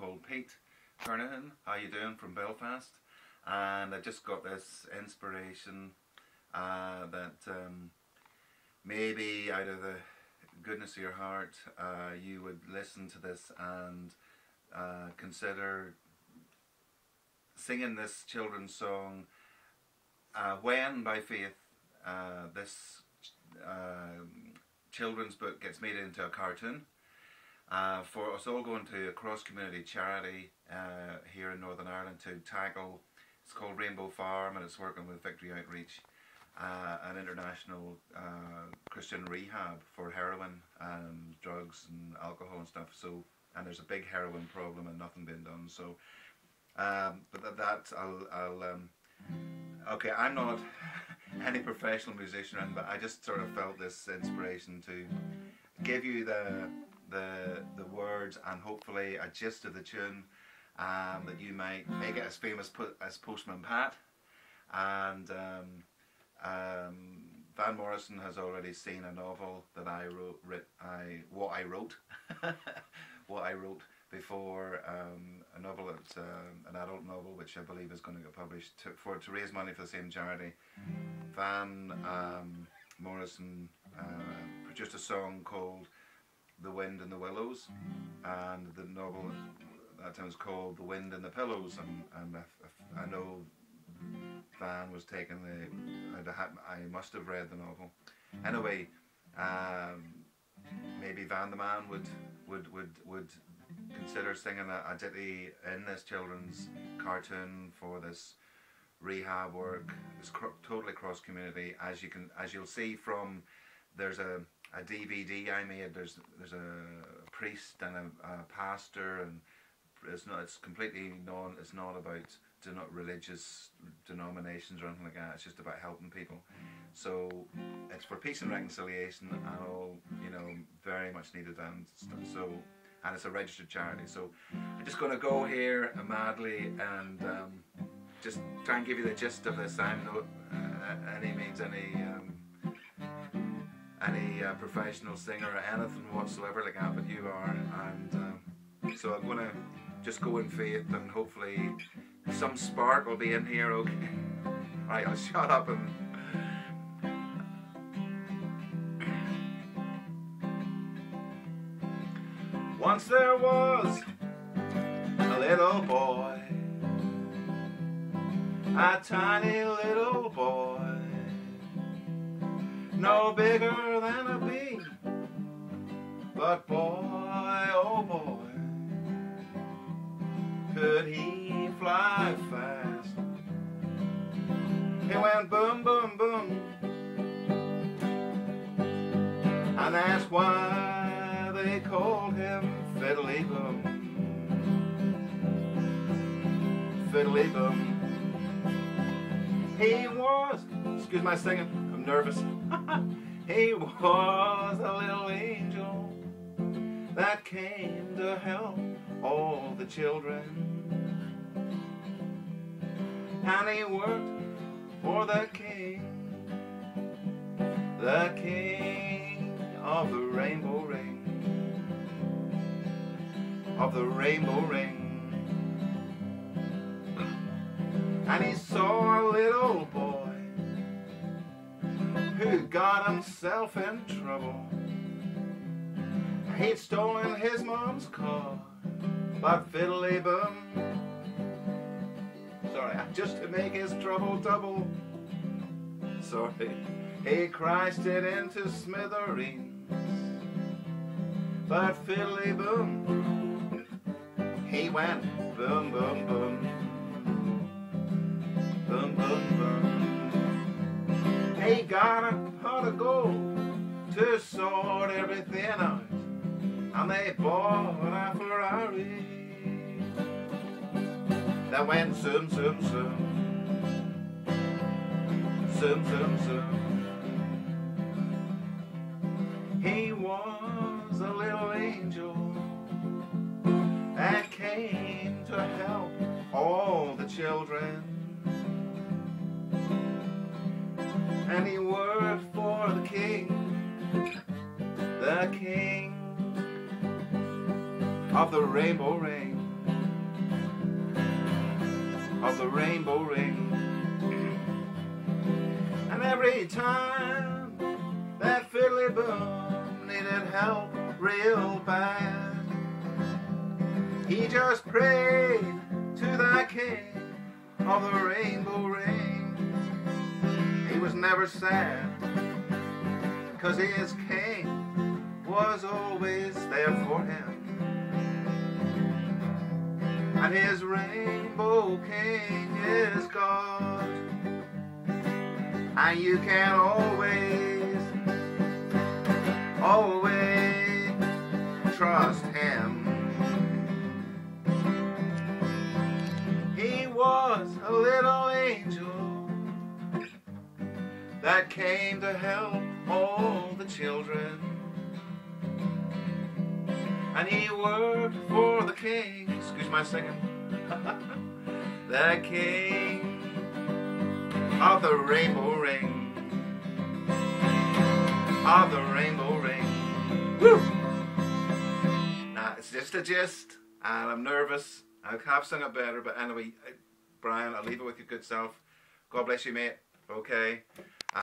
called Pete Kernahan. How you doing, from Belfast? And I just got this inspiration that maybe out of the goodness of your heart you would listen to this and consider singing this children's song, When by Faith. This children's book gets made into a cartoon for us all going to a cross-community charity here in Northern Ireland to tackle. It's called Rainbow Farm, and it's working with Victory Outreach, an international Christian rehab for heroin and drugs and alcohol and stuff. So, and there's a big heroin problem and nothing being done. So, but okay, I'm not any professional musician, but I just sort of felt this inspiration to give you the words and hopefully a gist of the tune, that you might make it as famous as Postman Pat. And Van Morrison has already seen a novel that I wrote, what I wrote before, a novel that's an adult novel, which I believe is going to get published to raise money for the same charity. Van Morrison produced a song called The Wind in the Willows, and the novel that time was called The Wind in the Pillows, and I know Van was taking I must have read the novel. Anyway, maybe Van the Man would consider singing a ditty in this children's cartoon for this rehab work. It's totally cross community, as you'll see from, there's a DVD I made. There's a priest and a pastor, and it's completely it's not about religious denominations or anything like that. It's just about helping people. So it's for peace and reconciliation and all, very much needed and stuff. So, and it's a registered charity. So I'm just going to go here madly and just try and give you the gist of this. I'm not any means any professional singer or anything whatsoever like that, but you are, and so I'm going to just go in faith, and hopefully some spark will be in here. Okay, right, I'll shut up and once there was a little boy, a tiny little boy, no bigger than a bee, but boy, oh boy, could he fly fast. He went boom, boom, boom, and that's why they called him Fiddly Boom. Fiddly Boom. He was, excuse my singing, I'm nervous. He was a little angel that came to help all the children. And he worked for the king of the rainbow ring, of the rainbow ring. And he saw a little boy who got himself in trouble. He'd stolen his mom's car, but Fiddly Boom, sorry, just to make his trouble double, sorry, he crashed it into smithereens. But Fiddly Boom, he went boom, boom, boom, boom, boom, boom. He got a pot of gold to sort everything out, and they bought a Ferrari that went zoom, zoom, zoom, zoom, zoom, zoom. He was a little angel that came to help all the children. And he worked for the king of the rainbow ring. of the rainbow ring. And every time that fiddly boom needed help real bad, he just prayed to the king of the rainbow ring. He was never sad, 'cause his king was always there for him. And his rainbow king is God, and you can always, always trust him. He was a little angel that came to help all the children, and he worked for the king, excuse my singing, the king of the rainbow ring, of the rainbow ring. Woo! Now, it's just a gist, and I'm nervous. I have sung it better, but anyway, Brian, I'll leave it with your good self. God bless you, mate. Okay.